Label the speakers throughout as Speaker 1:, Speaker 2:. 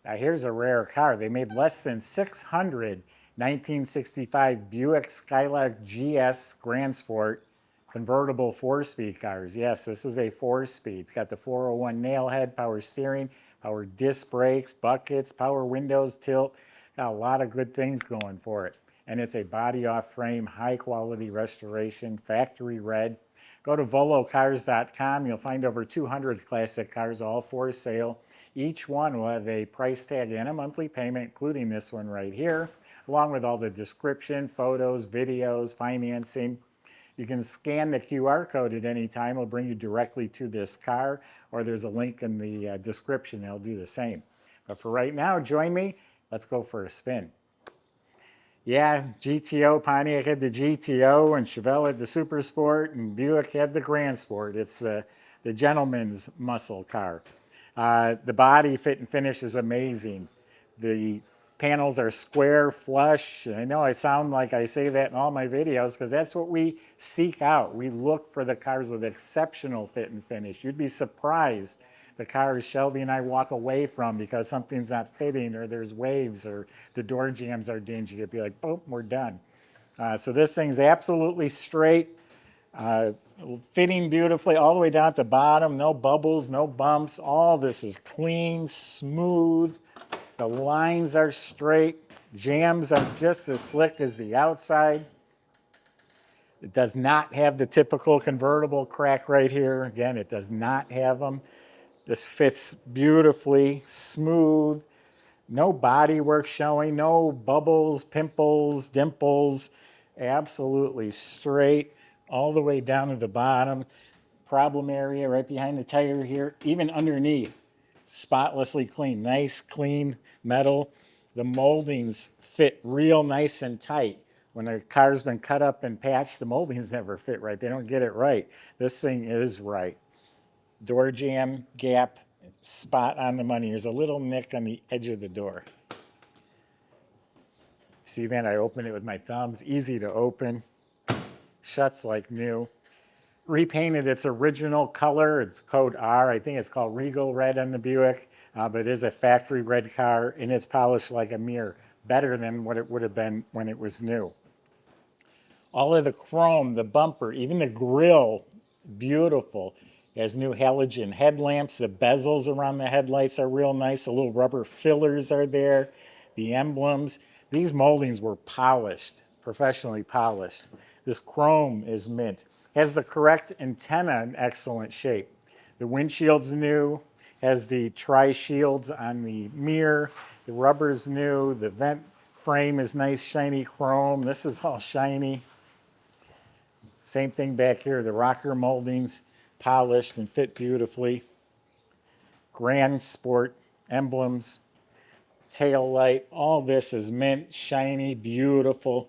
Speaker 1: Now here's a rare car. They made less than 600 1965 Buick Skylark GS Gran Sport convertible four-speed cars. Yes, this is a four-speed. It's got the 401 nail head, power steering, power disc brakes, buckets, power windows, tilt. Got a lot of good things going for it. And it's a body off frame, high quality restoration, factory red. Go to volocars.com. You'll find over 200 classic cars, all for sale. Each one will have a price tag and a monthly payment, including this one right here, along with all the description, photos, videos, financing. You can scan the QR code at any time. It'll bring you directly to this car, or there's a link in the description. It'll do the same. But for right now, join me. Let's go for a spin. Yeah, GTO, Pontiac had the GTO, and Chevelle had the Super Sport, and Buick had the Gran Sport. It's the gentleman's muscle car. The body fit and finish is amazing. The panels are square, flush. I know I sound like I say that in all my videos because that's what we seek out. We look for the cars with exceptional fit and finish. You'd be surprised the cars Shelby and I walk away from because something's not fitting or there's waves or the door jams are dingy. You'd be like, boom, we're done. So this thing's absolutely straight. Uh, Fitting beautifully all the way down at the bottom, no bubbles, no bumps. All this is clean, smooth. The lines are straight. Jams are just as slick as the outside. It does not have the typical convertible crack right here. Again, it does not have them. This fits beautifully, smooth. No body work showing, no bubbles, pimples, dimples. Absolutely straight all the way down to the bottom. Problem area right behind the tire here, even underneath, spotlessly clean. Nice, clean metal. The moldings fit real nice and tight. When a car's been cut up and patched, the moldings never fit right. They don't get it right. This thing is right. Door jamb, gap, spot on the money. There's a little nick on the edge of the door. See that? I open it with my thumbs. Easy to open. Shuts like new. Repainted its original color. It's code R. I think it's called Regal Red on the Buick, but it is a factory red car, and it's polished like a mirror. Better than what it would have been when it was new. All of the chrome, the bumper, even the grille, beautiful. It has new halogen headlamps. The bezels around the headlights are real nice. The little rubber fillers are there. The emblems. These moldings were polished, professionally polished. This chrome is mint. Has the correct antenna in excellent shape. The windshield's new. Has the tri-shields on the mirror. The rubber's new. The vent frame is nice, shiny chrome. This is all shiny. Same thing back here. The rocker moldings polished and fit beautifully. Gran Sport emblems, tail light. All this is mint, shiny, beautiful.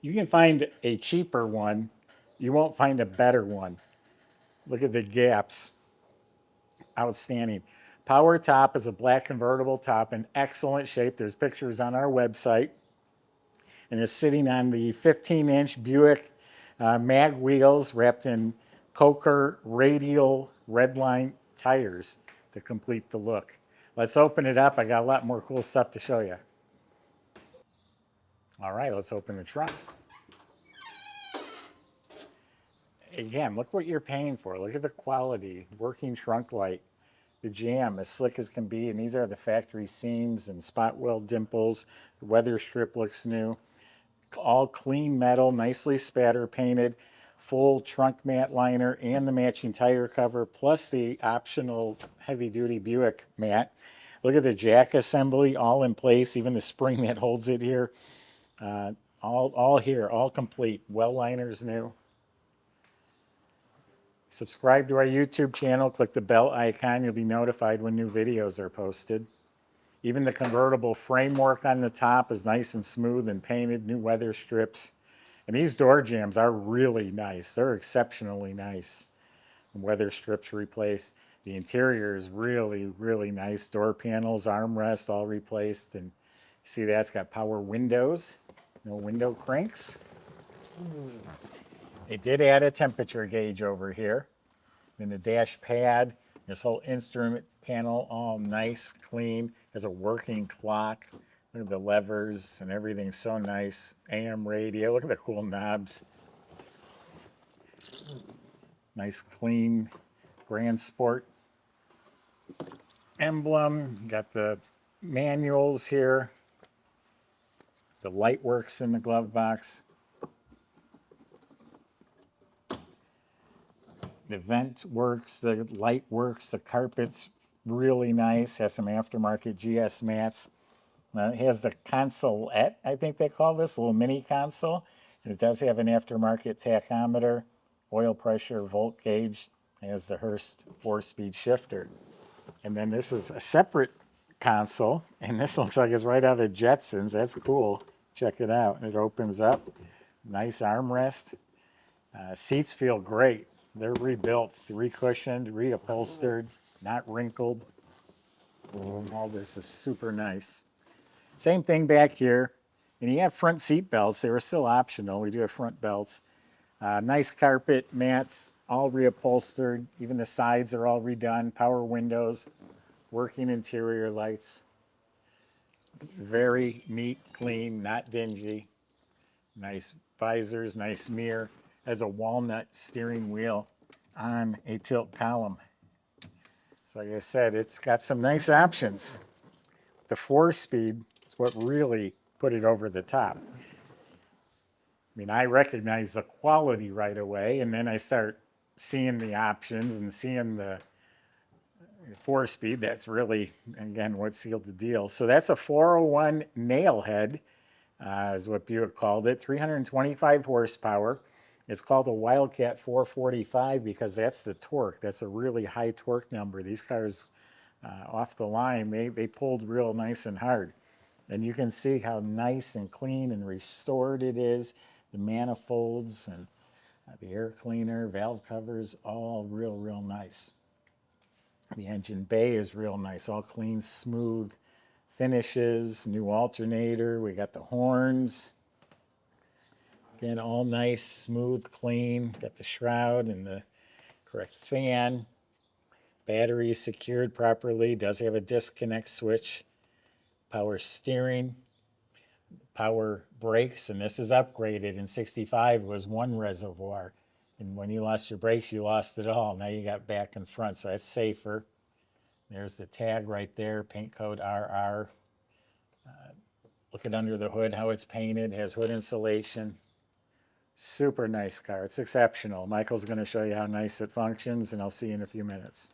Speaker 1: You can find a cheaper one. You won't find a better one. Look at the gaps. Outstanding. Power top is a black convertible top in excellent shape. There's pictures on our website. And it's sitting on the 15-inch Buick mag wheels wrapped in Coker Radial Redline tires to complete the look. Let's open it up. I got a lot more cool stuff to show you. All right, let's open the trunk. Again, look what you're paying for. Look at the quality. Working trunk light. The jam as slick as can be, and these are the factory seams and spot weld dimples. The weather strip looks new. All clean metal, nicely spatter painted, full trunk mat liner and the matching tire cover, plus the optional heavy duty Buick mat. Look at the jack assembly, all in place, even the spring that holds it here. All here, all complete. Well liners new. Subscribe to our YouTube channel, click the bell icon, you'll be notified when new videos are posted. Even the convertible framework on the top is nice and smooth and painted, new weather strips. And these door jambs are really nice. They're exceptionally nice. Weather strips replaced. The interior is really, really nice. Door panels, armrest, all replaced. And see that's got power windows, no window cranks. They did add a temperature gauge over here. Then the dash pad, This whole instrument panel, all nice, clean. Has a working clock. Look at the levers and everything's so nice. AM radio. Look at the cool knobs. Nice, clean Gran Sport emblem. Got the manuals here. The light works in the glove box. The vent works, the light works, the carpet's really nice. Has some aftermarket GS mats. It has the consolette, I think they call this, a little mini console. And it does have an aftermarket tachometer, oil pressure, volt gauge. It has the Hurst 4-speed shifter. And then this is a separate console, and this looks like it's right out of the Jetsons. That's cool. Check it out. It opens up. Nice armrest. Seats feel great. They're rebuilt, recushioned, reupholstered, not wrinkled. All this is super nice. Same thing back here. And you have front seat belts. They were still optional. We do have front belts. Nice carpet, mats, all reupholstered. Even the sides are all redone. Power windows, working interior lights. Very neat, clean, not dingy. Nice visors, nice mirror. Has a walnut steering wheel on a tilt column. So like I said, it's got some nice options. The 4-speed is what really put it over the top. I mean, I recognize the quality right away, and then I start seeing the options and seeing the 4-speed. That's really, again, what sealed the deal. So that's a 401 nailhead, is what Buick called it. 325 horsepower. It's called a Wildcat 445 because that's the torque. That's a really high torque number. These cars off the line, they pulled real nice and hard. And you can see how nice and clean and restored it is. The manifolds and the air cleaner, valve covers, all real nice. The engine bay is real nice, all clean, smooth finishes, new alternator. We got the horns. Again, all nice, smooth, clean. Got the shroud and the correct fan. Battery is secured properly. Does have a disconnect switch. Power steering. Power brakes, and this is upgraded. In 65 was one reservoir. And when you lost your brakes, you lost it all. Now you got back and front, so that's safer. There's the tag right there, paint code RR. Looking under the hood, how it's painted. Has hood insulation. Super nice car. It's exceptional. Michael's going to show you how nice it functions, and I'll see you in a few minutes.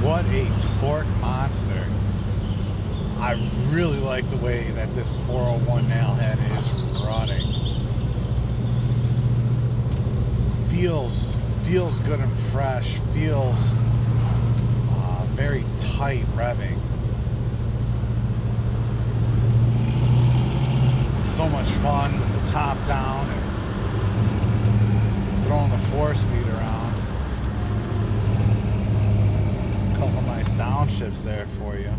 Speaker 2: What a torque monster. I really like the way that this 401 nailhead is running. Feels good and fresh. Feels very tight revving. So much fun with the top down and throwing the 4-speed around. Couple nice downshifts there for you.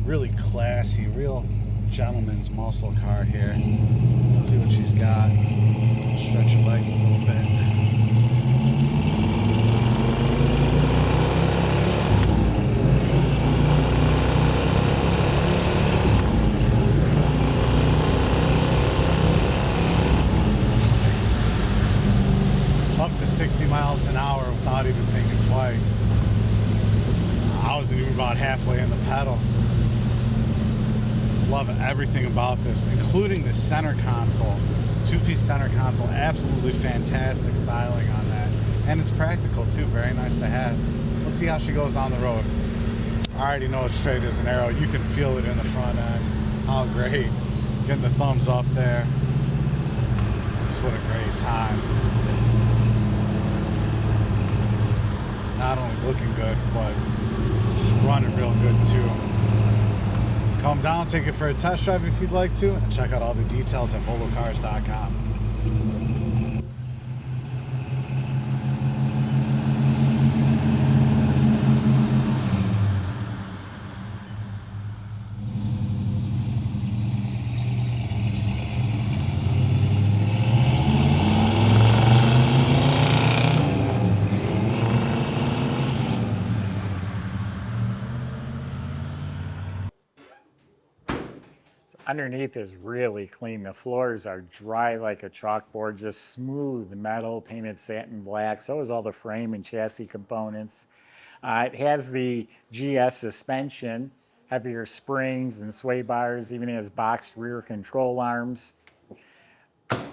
Speaker 2: Really classy, real gentleman's muscle car here. Let's see what she's got. Stretch your legs a little bit. Up to 60 miles an hour without even thinking twice. I wasn't even about halfway in the pedal. Love everything about this, including the center console. 2-piece center console, absolutely fantastic styling on that. And it's practical too, very nice to have. Let's see how she goes down the road. I already know it's straight as an arrow. You can feel it in the front end. How great. Getting the thumbs up there. Just what a great time. not only looking good, but just running real good too. Come down, take it for a test drive if you'd like to, and check out all the details at volocars.com.
Speaker 1: Underneath is really clean. The floors are dry like a chalkboard, just smooth metal, painted satin black. So is all the frame and chassis components. It has the GS suspension, heavier springs and sway bars, even has boxed rear control arms.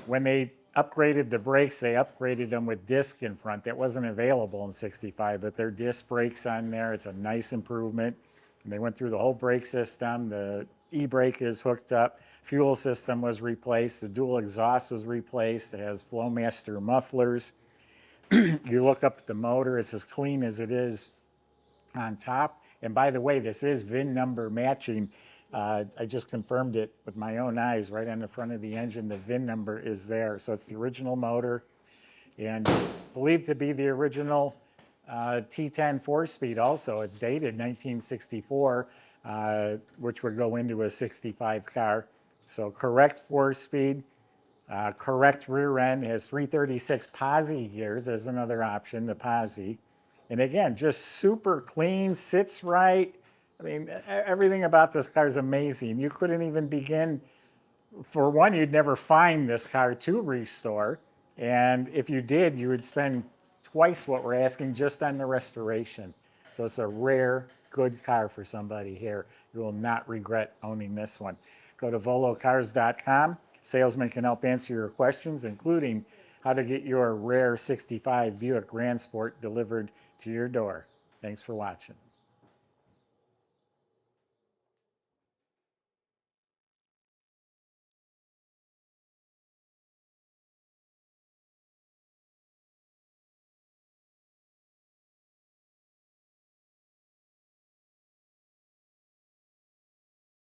Speaker 1: When they upgraded the brakes, they upgraded them with disc in front. That wasn't available in 65, but there are disc brakes on there. It's a nice improvement. And they went through the whole brake system. The e-brake is hooked up. Fuel system was replaced. The dual exhaust was replaced. It has Flowmaster mufflers. You look up at the motor, it's as clean as it is on top. And by the way, this is VIN number matching. I just confirmed it with my own eyes right on the front of the engine. The VIN number is there. So it's the original motor and believed to be the original T10 4-speed also. It's dated 1964, which would go into a 65 car. So correct 4-speed, correct rear end, has 336 posi gears. There's another option, the posi. And again, just super clean, sits right. I mean, everything about this car is amazing. You couldn't even begin, for one, you'd never find this car to restore. And if you did, you would spend twice what we're asking just on the restoration. So it's a rare, good car for somebody here. You will not regret owning this one. Go to volocars.com. Salesman can help answer your questions, including how to get your rare 65 Buick Gran Sport delivered to your door. Thanks for watching.